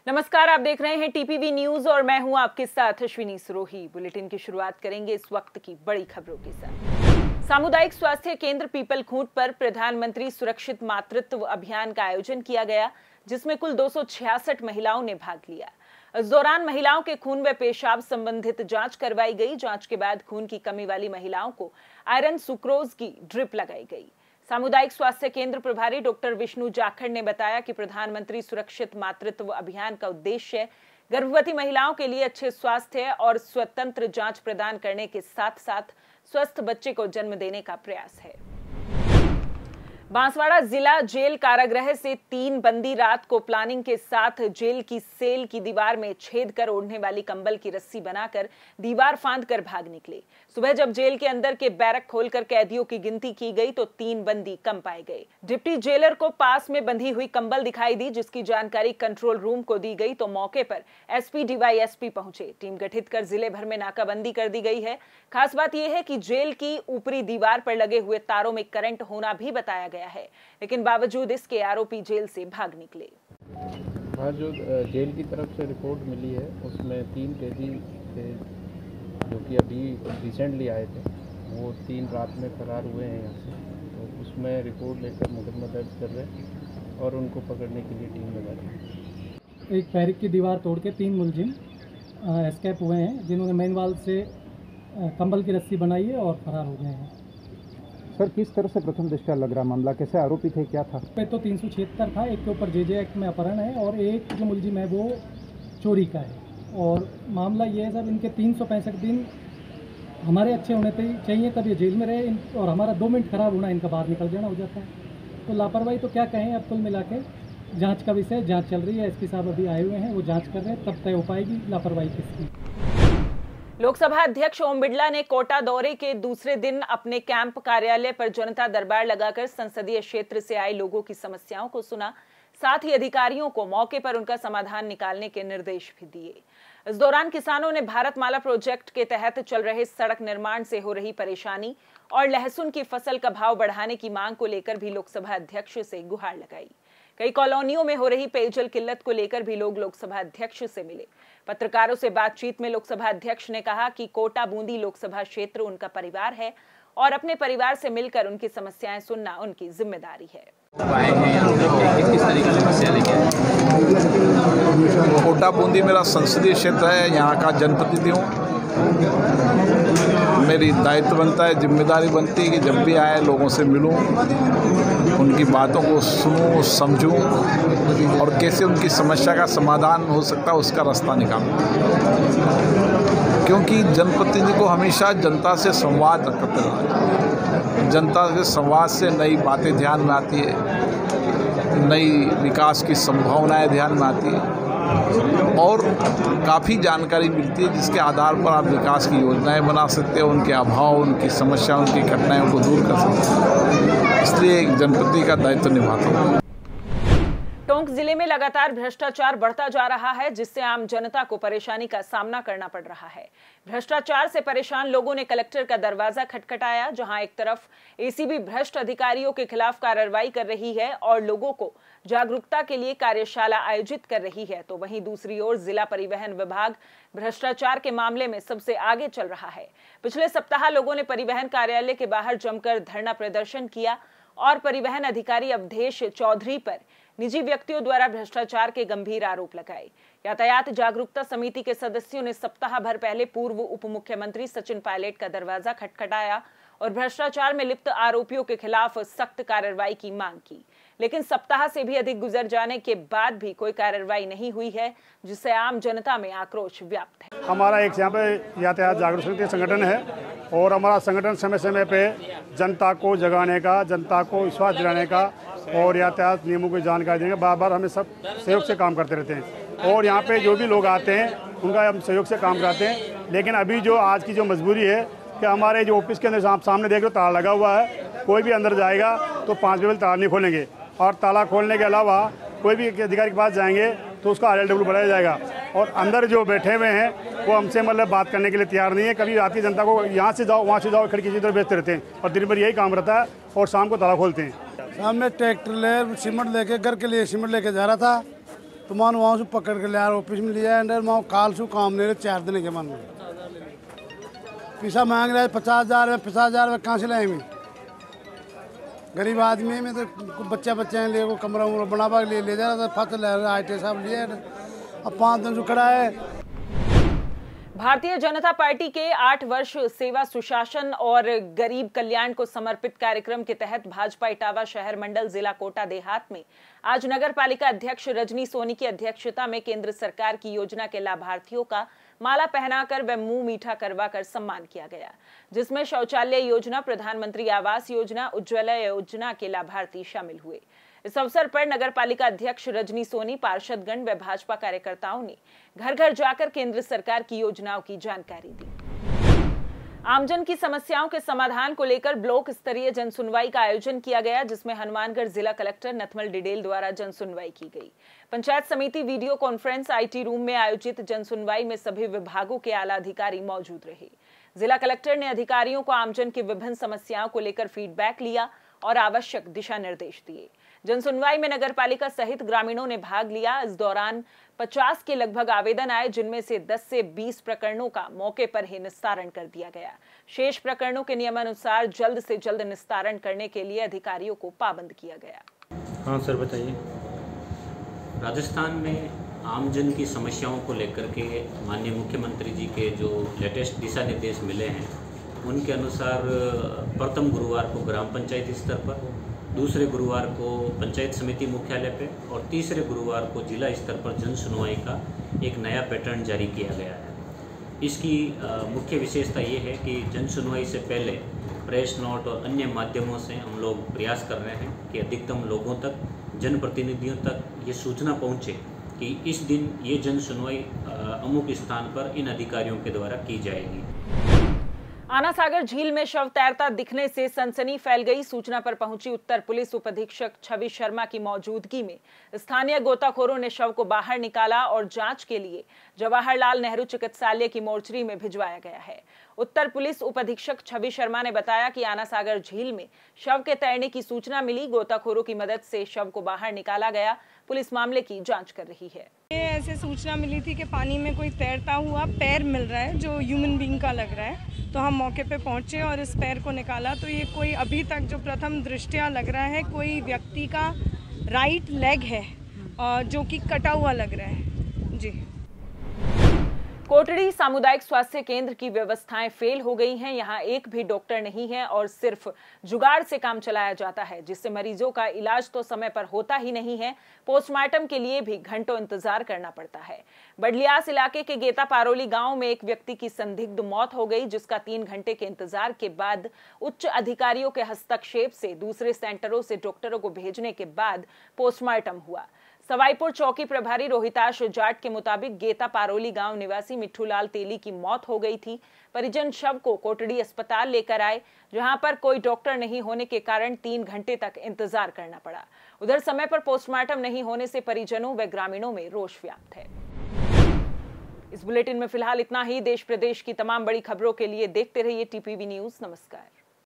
नमस्कार, आप देख रहे हैं टीपीवी न्यूज और मैं हूं आपके साथ अश्विनी सरोही। बुलेटिन की शुरुआत करेंगे इस वक्त की बड़ी खबरों के साथ। सामुदायिक स्वास्थ्य केंद्र पीपल खूंट पर प्रधानमंत्री सुरक्षित मातृत्व अभियान का आयोजन किया गया, जिसमें कुल 266 महिलाओं ने भाग लिया। इस दौरान महिलाओं के खून व पेशाब संबंधित जांच करवाई गई। जांच के बाद खून की कमी वाली महिलाओं को आयरन सुक्रोज की ड्रिप लगाई गई। सामुदायिक स्वास्थ्य केंद्र प्रभारी डॉक्टर विष्णु जाखड़ ने बताया कि प्रधानमंत्री सुरक्षित मातृत्व अभियान का उद्देश्य गर्भवती महिलाओं के लिए अच्छे स्वास्थ्य और स्वतंत्र जांच प्रदान करने के साथ साथ स्वस्थ बच्चे को जन्म देने का प्रयास है। बांसवाड़ा जिला जेल कारागृह से 3 बंदी रात को प्लानिंग के साथ जेल की सेल की दीवार में छेद कर ओढ़ने वाली कंबल की रस्सी बनाकर दीवार फांद कर भाग निकले। सुबह जब जेल के अंदर के बैरक खोलकर कैदियों की गिनती की गई तो 3 बंदी कम पाए गए। डिप्टी जेलर को पास में बंधी हुई कंबल दिखाई दी, जिसकी जानकारी कंट्रोल रूम को दी गई तो मौके पर एसपी डीवाईएसपी पहुंचे। टीम गठित कर जिले भर में नाकाबंदी कर दी गई है। खास बात यह है कि जेल की ऊपरी दीवार पर लगे हुए तारों में करंट होना भी बताया गया है, लेकिन बावजूद इसके आरोपी जेल से भाग निकले। हाँ, जो जेल की तरफ से रिपोर्ट मिली है उसमें 3 कैदी थे जो कि अभी रिसेंटली आए थे। वो 3 रात में फरार हुए हैं यहाँ से, तो उसमें रिपोर्ट लेकर मुकदमा दर्ज कर रहे हैं और उनको पकड़ने के लिए टीम लगा रही है। एक बैरिक की दीवार तोड़ के 3 मुलजिम एस्केप हुए हैं, जिन्होंने मेन वाल से कंबल की रस्सी बनाई है और फरार हो गए हैं। सर, किस तरह से प्रथम दृष्टया लग रहा मामला, कैसे आरोपी थे, क्या था? पे तो 376 था, एक के ऊपर जेजे एक्ट में अपहरण है और एक जो मुलजिम है वो चोरी का है। और मामला ये है सर, इनके 365 दिन हमारे अच्छे होने चाहिए तब ये जेल में रहे, और हमारा 2 मिनट खराब होना इनका बाहर निकल जाना हो जाता है। तो लापरवाही तो क्या कहें, अब कुल मिला के जाँच का विषय, जाँच चल रही है। एसपी साहब अभी आए हुए हैं, वो जाँच कर रहे हैं, तब तय हो पाएगी लापरवाही किसकी। लोकसभा अध्यक्ष ओम बिरला ने कोटा दौरे के दूसरे दिन अपने कैंप कार्यालय पर जनता दरबार लगाकर संसदीय क्षेत्र से आए लोगों की समस्याओं को सुना। साथ ही अधिकारियों को मौके पर उनका समाधान निकालने के निर्देश भी दिए। इस दौरान किसानों ने भारतमाला प्रोजेक्ट के तहत चल रहे सड़क निर्माण से हो रही परेशानी और लहसुन की फसल का भाव बढ़ाने की मांग को लेकर भी लोकसभा अध्यक्ष से गुहार लगाई। कई कॉलोनियों में हो रही पेयजल किल्लत को लेकर भी लोग लोकसभा अध्यक्ष से मिले। पत्रकारों से बातचीत में लोकसभा अध्यक्ष ने कहा कि कोटा बूंदी लोकसभा क्षेत्र उनका परिवार है और अपने परिवार से मिलकर उनकी समस्याएं सुनना उनकी जिम्मेदारी है। आए हैं यहाँ पे किस तरीके की समस्या लेके आए? कोटा बूंदी मेरा संसदीय क्षेत्र है, यहाँ का जनप्रतिनिधि हूँ। मेरी दायित्व बनता है, जिम्मेदारी बनती है कि जब भी आए लोगों से मिलूं, उनकी बातों को सुनूं, समझूं और कैसे उनकी समस्या का समाधान हो सकता है उसका रास्ता निकालूं। क्योंकि जनप्रतिनिधि को हमेशा जनता से संवाद करते रहना। जनता के संवाद से नई बातें ध्यान में आती है, नई विकास की संभावनाएं ध्यान में आती है और काफ़ी जानकारी मिलती है, जिसके आधार पर आप विकास की योजनाएं बना सकते हो, उनके अभाव, उनकी समस्या, उनकी कठिनाइयों को दूर कर सकते हो। इसलिए एक जनप्रतिनिधि का दायित्व निभाता हूँ। टोंक जिले में लगातार भ्रष्टाचार बढ़ता जा रहा है, जिससे आम जनता को परेशानी का सामना करना पड़ रहा है। भ्रष्टाचार से परेशान लोगों ने कलेक्टर का दरवाजा खटखटाया, जहां एक तरफ एसीबी भ्रष्ट अधिकारियों के खिलाफ कार्रवाई कर रही है और लोगों को जागरूकता के लिए कार्यशाला आयोजित कर रही है, तो वहीं दूसरी ओर जिला परिवहन विभाग भ्रष्टाचार के मामले में सबसे आगे चल रहा है। पिछले सप्ताह लोगों ने परिवहन कार्यालय के बाहर जमकर धरना प्रदर्शन किया और परिवहन अधिकारी अवधेश चौधरी पर निजी व्यक्तियों द्वारा भ्रष्टाचार के गंभीर आरोप लगाए। यातायात जागरूकता समिति के सदस्यों ने सप्ताह भर पहले पूर्व उप मुख्यमंत्री सचिन पायलट का दरवाजा खटखटाया और भ्रष्टाचार में लिप्त आरोपियों के खिलाफ सख्त कार्रवाई की मांग की, लेकिन सप्ताह से भी अधिक गुजर जाने के बाद भी कोई कार्रवाई नहीं हुई है, जिससे आम जनता में आक्रोश व्याप्त है। हमारा एक यहाँ पे यातायात जागरूकता समिति संगठन है और हमारा संगठन समय समय पे जनता को जगाने का, जनता को विश्वास दिलाने का और यातायात नियमों की जानकारी देने का बार हम सब सहयोग से काम करते रहते हैं। और यहाँ पे जो भी लोग आते हैं उनका हम सहयोग से काम कराते हैं। लेकिन अभी जो आज की जो मजबूरी है कि हमारे जो ऑफिस के अंदर आप सामने देख रहे हो ताला लगा हुआ है, कोई भी अंदर जाएगा तो 5 बजे ताला नहीं खोलेंगे और ताला खोलने के अलावा कोई भी अधिकारी के पास जाएंगे तो उसका RLW बढ़ाया जाएगा और अंदर जो बैठे हुए हैं वो हमसे मतलब बात करने के लिए तैयार नहीं है। कभी आपकी जनता को यहाँ से जाओ, वहाँ से जाओ, खिड़की की तरफ बेचते रहते हैं और दिन भर यही काम रहता है और शाम को ताला खोलते हैं। सामने ट्रैक्टर ले सीमेंट लेके घर के लिए सीमेंट लेके जा रहा था तो मान वहाँ से पकड़ के लिया ऑफिस में लिया अंडर वहाँ काल से काम नहीं रहे 4 दिन के मन में पैसा मांग रहे 50,000 50,000 कहाँ से लाएंगे? गरीब आदमी में तो बच्चे हैं ले वो कमरा उमरा बना ले जा रहा था फत ले रहा IT साहब लिए अब 5 दिन से खड़ा है। भारतीय जनता पार्टी के 8 वर्ष सेवा सुशासन और गरीब कल्याण को समर्पित कार्यक्रम के तहत भाजपा इटावा शहर मंडल जिला कोटा देहात में आज नगर पालिका अध्यक्ष रजनी सोनी की अध्यक्षता में केंद्र सरकार की योजना के लाभार्थियों का माला पहनाकर व मुंह मीठा करवाकर सम्मान किया गया, जिसमें शौचालय योजना, प्रधानमंत्री आवास योजना, उज्ज्वला योजना के लाभार्थी शामिल हुए। इस अवसर पर नगर पालिका अध्यक्ष रजनी सोनी, पार्षदगण व भाजपा कार्यकर्ताओं ने घर घर जाकर केंद्र सरकार की योजनाओं की जानकारी दी। आमजन की समस्याओं के समाधान को लेकर ब्लॉक स्तरीय जनसुनवाई का आयोजन किया गया, जिसमें हनुमानगढ़ जिला कलेक्टर नथमल डिडेल द्वारा जनसुनवाई की गई। पंचायत समिति वीडियो कॉन्फ्रेंस IT रूम में आयोजित जनसुनवाई में सभी विभागों के आला अधिकारी मौजूद रहे। जिला कलेक्टर ने अधिकारियों को आमजन की विभिन्न समस्याओं को लेकर फीडबैक लिया और आवश्यक दिशा निर्देश दिए। जनसुनवाई में नगरपालिका सहित ग्रामीणों ने भाग लिया। इस दौरान 50 के लगभग आवेदन आए, जिनमें से 10 से 20 प्रकरणों का मौके पर ही निस्तारण कर दिया गया। शेष प्रकरणों के नियमानुसार जल्द से जल्द निस्तारण करने के लिए अधिकारियों को पाबंद किया गया। हाँ सर बताइए। राजस्थान में आमजन की समस्याओं को लेकर के माननीय मुख्यमंत्री जी के जो लेटेस्ट दिशा निर्देश मिले हैं, उनके अनुसार प्रथम गुरुवार को ग्राम पंचायत स्तर पर, दूसरे गुरुवार को पंचायत समिति मुख्यालय पे और तीसरे गुरुवार को जिला स्तर पर जन सुनवाई का एक नया पैटर्न जारी किया गया है। इसकी मुख्य विशेषता ये है कि जन सुनवाई से पहले प्रेस नोट और अन्य माध्यमों से हम लोग प्रयास कर रहे हैं कि अधिकतम लोगों तक, जनप्रतिनिधियों तक ये सूचना पहुँचे कि इस दिन ये जन सुनवाई अमुक स्थान पर इन अधिकारियों के द्वारा की जाएगी। आना सागर झील में शव तैरता दिखने से सनसनी फैल गई। सूचना पर पहुंची उत्तर पुलिस उप अधीक्षक छवि शर्मा की मौजूदगी में स्थानीय गोताखोरों ने शव को बाहर निकाला और जांच के लिए जवाहरलाल नेहरू चिकित्सालय की मोर्चरी में भिजवाया गया है। उत्तर पुलिस उप अधीक्षक छवि शर्मा ने बताया कि आना सागर झील में शव के तैरने की सूचना मिली। गोताखोरों की मदद से शव को बाहर निकाला गया। पुलिस मामले की जांच कर रही है। ऐसे सूचना मिली थी कि पानी में कोई तैरता हुआ पैर मिल रहा है जो ह्यूमन बीइंग का लग रहा है, तो हम मौके पे पहुंचे और इस पैर को निकाला। तो ये कोई अभी तक जो प्रथम दृष्टया लग रहा है कोई व्यक्ति का राइट लेग है जो कि कटा हुआ लग रहा है। जी। कोटड़ी सामुदायिक स्वास्थ्य केंद्र की व्यवस्थाएं फेल हो गई हैं। यहां एक भी डॉक्टर नहीं है और सिर्फ जुगाड़ से काम चलाया जाता है, जिससे मरीजों का इलाज तो समय पर होता ही नहीं है, पोस्टमार्टम के लिए भी घंटों इंतजार करना पड़ता है। बडलियास इलाके के गेता पारोली गांव में एक व्यक्ति की संदिग्ध मौत हो गई, जिसका 3 घंटे के इंतजार के बाद उच्च अधिकारियों के हस्तक्षेप से दूसरे सेंटरों से डॉक्टरों को भेजने के बाद पोस्टमार्टम हुआ। सवाईपुर चौकी प्रभारी रोहिताश जाट के मुताबिक गेता पारोली गांव निवासी मिट्ठूलाल तेली की मौत हो गई थी। परिजन शव को कोटड़ी अस्पताल लेकर आए, जहां पर कोई डॉक्टर नहीं होने के कारण 3 घंटे तक इंतजार करना पड़ा। उधर समय पर पोस्टमार्टम नहीं होने से परिजनों व ग्रामीणों में रोष व्याप्त है। इस बुलेटिन में फिलहाल इतना ही। देश प्रदेश की तमाम बड़ी खबरों के लिए देखते रहिए TPV न्यूज। नमस्कार।